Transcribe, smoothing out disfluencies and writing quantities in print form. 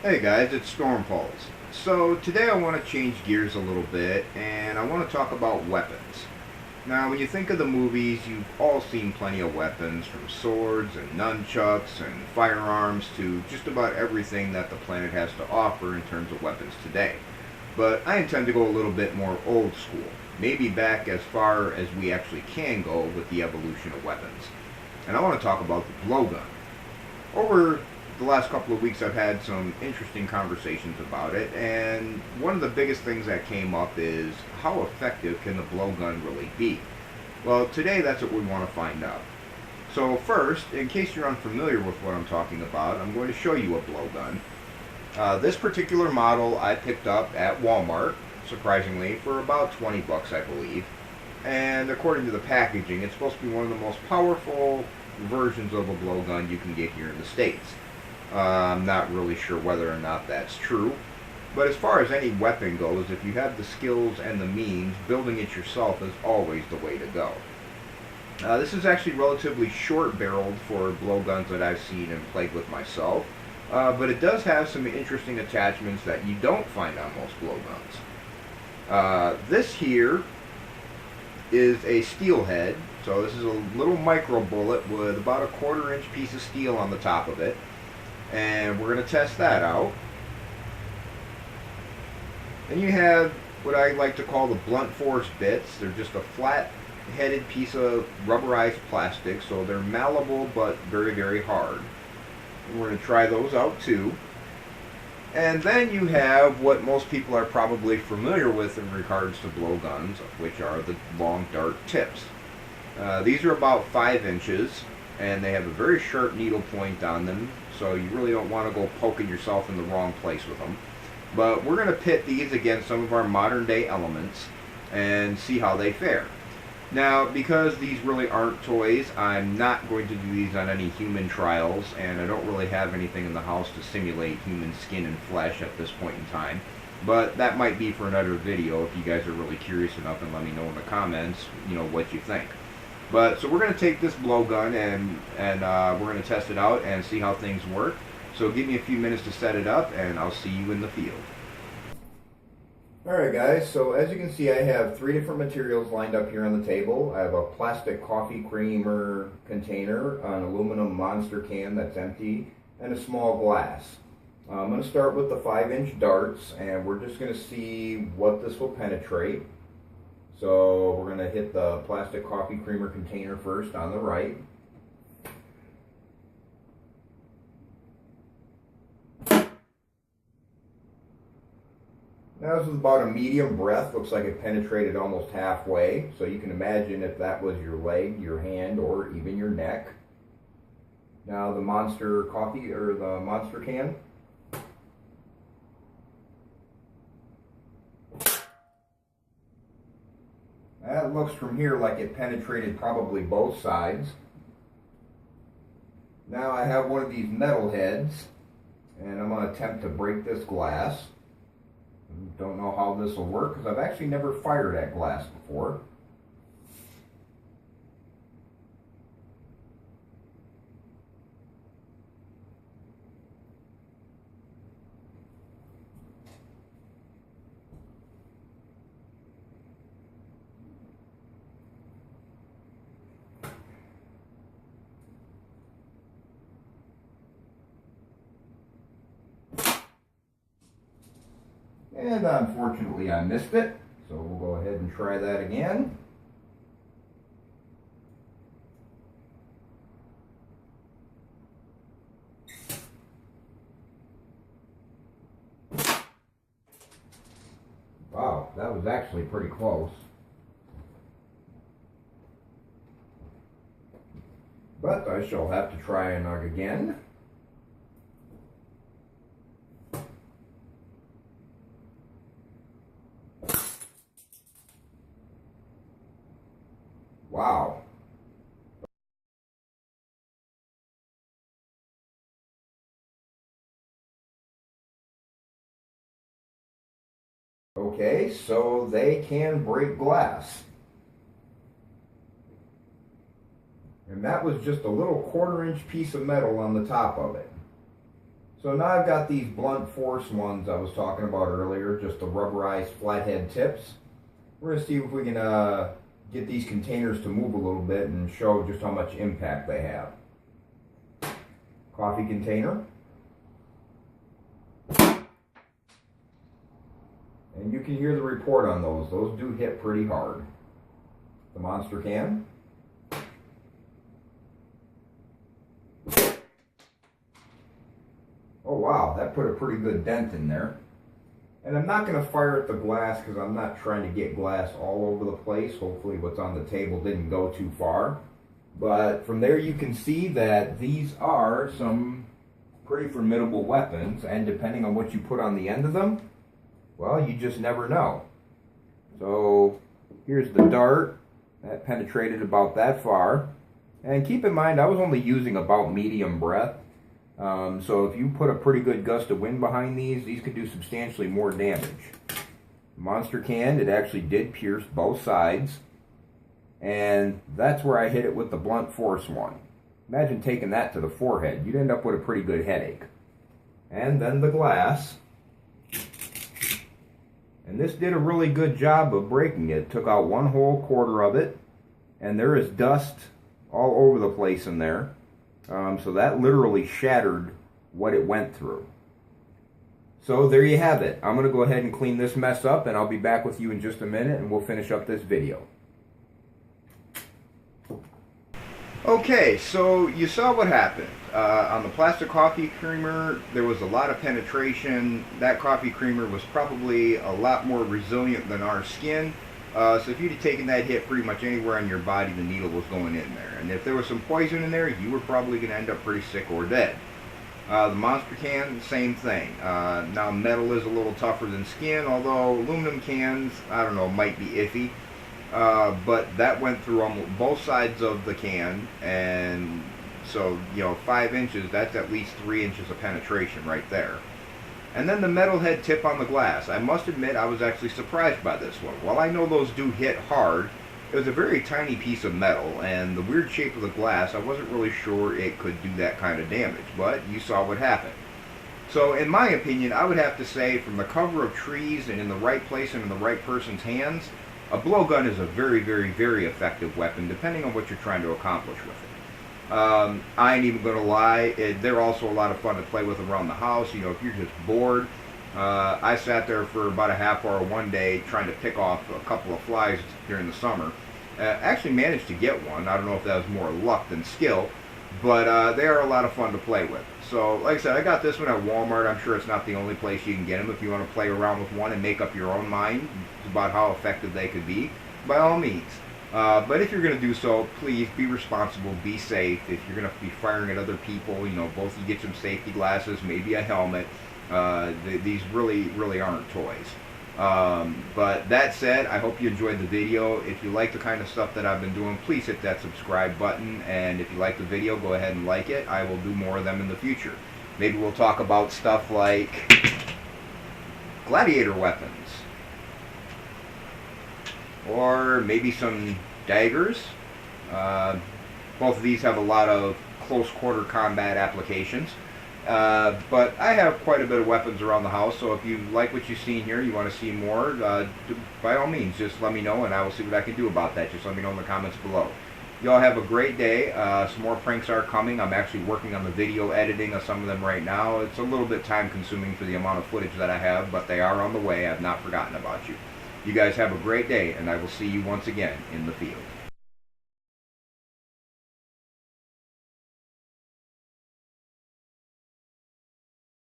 Hey guys, it's StormPulse. So today I want to change gears a little bit and I want to talk about weapons. Now when you think of the movies, you've all seen plenty of weapons, from swords and nunchucks and firearms to just about everything that the planet has to offer in terms of weapons today. But I intend to go a little bit more old school, maybe back as far as we actually can go with the evolution of weapons. And I want to talk about the blowgun. Over the last couple of weeks, I've had some interesting conversations about it, and one of the biggest things that came up is how effective can the blowgun really be? Well, today that's what we want to find out. So first, in case you're unfamiliar with what I'm talking about, I'm going to show you a blowgun. This particular model I picked up at Walmart, surprisingly, for about 20 bucks, I believe. And according to the packaging, it's supposed to be one of the most powerful versions of a blowgun you can get here in the States. I'm not really sure whether or not that's true. But as far as any weapon goes, if you have the skills and the means, building it yourself is always the way to go. This is actually relatively short-barreled for blowguns that I've seen and played with myself. But it does have some interesting attachments that you don't find on most blowguns. This here is a steel head. So this is a little micro bullet with about a 1/4 inch piece of steel on the top of it. And we're going to test that out. Then you have what I like to call the blunt force bits. They're just a flat-headed piece of rubberized plastic, so they're malleable but very, very hard. And we're going to try those out too. And then you have what most people are probably familiar with in regards to blowguns, which are the long dart tips. These are about 5 inches, and they have a very sharp needle point on them, so you really don't want to go poking yourself in the wrong place with them. But we're going to pit these against some of our modern day elements and see how they fare. Now, because these really aren't toys, I'm not going to do these on any human trials, and I don't really have anything in the house to simulate human skin and flesh at this point in time. But that might be for another video if you guys are really curious enough, and let me know in the comments, what you think. But so we're going to take this blowgun and we're going to test it out and see how things work. So give me a few minutes to set it up, and I'll see you in the field. Alright guys, so as you can see, I have 3 different materials lined up here on the table. I have a plastic coffee creamer container, an aluminum monster can that's empty, and a small glass. I'm going to start with the 5-inch darts, and we're just going to see what this will penetrate. So we're going to hit the plastic coffee creamer container first on the right. Now this is about a medium breath. Looks like it penetrated almost halfway. So you can imagine if that was your leg, your hand, or even your neck. Now the monster coffee, or the monster can. That looks from here like it penetrated probably both sides. Now I have one of these metal heads, and I'm going to attempt to break this glass. Don't know how this will work because I've actually never fired at glass before. And unfortunately I missed it, so we'll go ahead and try that again. Wow, that was actually pretty close. But I shall have to try and again. Wow. Okay, so they can break glass. And that was just a little 1/4 inch piece of metal on the top of it. So now I've got these blunt force ones I was talking about earlier, just the rubberized flathead tips. We're going to see if we can get these containers to move a little bit and show just how much impact they have. Coffee container. And you can hear the report on those. Those do hit pretty hard. The monster can. Oh wow, that put a pretty good dent in there. And I'm not going to fire at the glass because I'm not trying to get glass all over the place. Hopefully what's on the table didn't go too far. But from there you can see that these are some pretty formidable weapons, and depending on what you put on the end of them, well, you just never know. So here's the dart. That penetrated about that far. And keep in mind, I was only using about medium breath. So if you put a pretty good gust of wind behind these could do substantially more damage. Monster can, it actually did pierce both sides. And that's where I hit it with the blunt force one. Imagine taking that to the forehead. You'd end up with a pretty good headache. And then the glass. And this did a really good job of breaking it. It took out one whole quarter of it. And there is dust all over the place in there. So that literally shattered what it went through. So there you have it. I'm going to go ahead and clean this mess up, and I'll be back with you in just a minute, and we'll finish up this video. Okay, so you saw what happened. On the plastic coffee creamer, there was a lot of penetration. That coffee creamer was probably a lot more resilient than our skin. So if you'd have taken that hit pretty much anywhere on your body, the needle was going in there. And if there was some poison in there, you were probably going to end up pretty sick or dead. The monster can, same thing. Now metal is a little tougher than skin, although aluminum cans, I don't know, might be iffy. But that went through almost both sides of the can, and so, 5 inches, that's at least 3 inches of penetration right there. And then the metal head tip on the glass. I must admit I was actually surprised by this one. While I know those do hit hard, it was a very tiny piece of metal, and the weird shape of the glass, I wasn't really sure it could do that kind of damage, but you saw what happened. So in my opinion, I would have to say, from the cover of trees and in the right place and in the right person's hands, a blowgun is a very, very, very effective weapon, depending on what you're trying to accomplish with it. I ain't even going to lie, they're also a lot of fun to play with around the house. If you're just bored. I sat there for about a half hour one day trying to pick off a couple of flies during the summer. Actually managed to get one. I don't know if that was more luck than skill, but they are a lot of fun to play with. So, like I said, I got this one at Walmart. I'm sure it's not the only place you can get them. If you want to play around with one and make up your own mind about how effective they could be, by all means. But if you're going to do so, please be responsible, be safe. If you're going to be firing at other people, both you get some safety glasses, maybe a helmet. These really, really aren't toys. But that said, I hope you enjoyed the video. If you like the kind of stuff that I've been doing, please hit that subscribe button. And if you like the video, go ahead and like it. I will do more of them in the future. Maybe we'll talk about stuff like gladiator weapons. Or maybe some daggers. Both of these have a lot of close quarter combat applications. But I have quite a bit of weapons around the house, so if you like what you've seen here, you want to see more, by all means, just let me know and I will see what I can do about that. Just let me know in the comments below. Y'all have a great day. Some more pranks are coming. I'm actually working on the video editing of some of them right now. It's a little bit time consuming for the amount of footage that I have, but they are on the way. I've not forgotten about you. You guys have a great day, and I will see you once again in the field.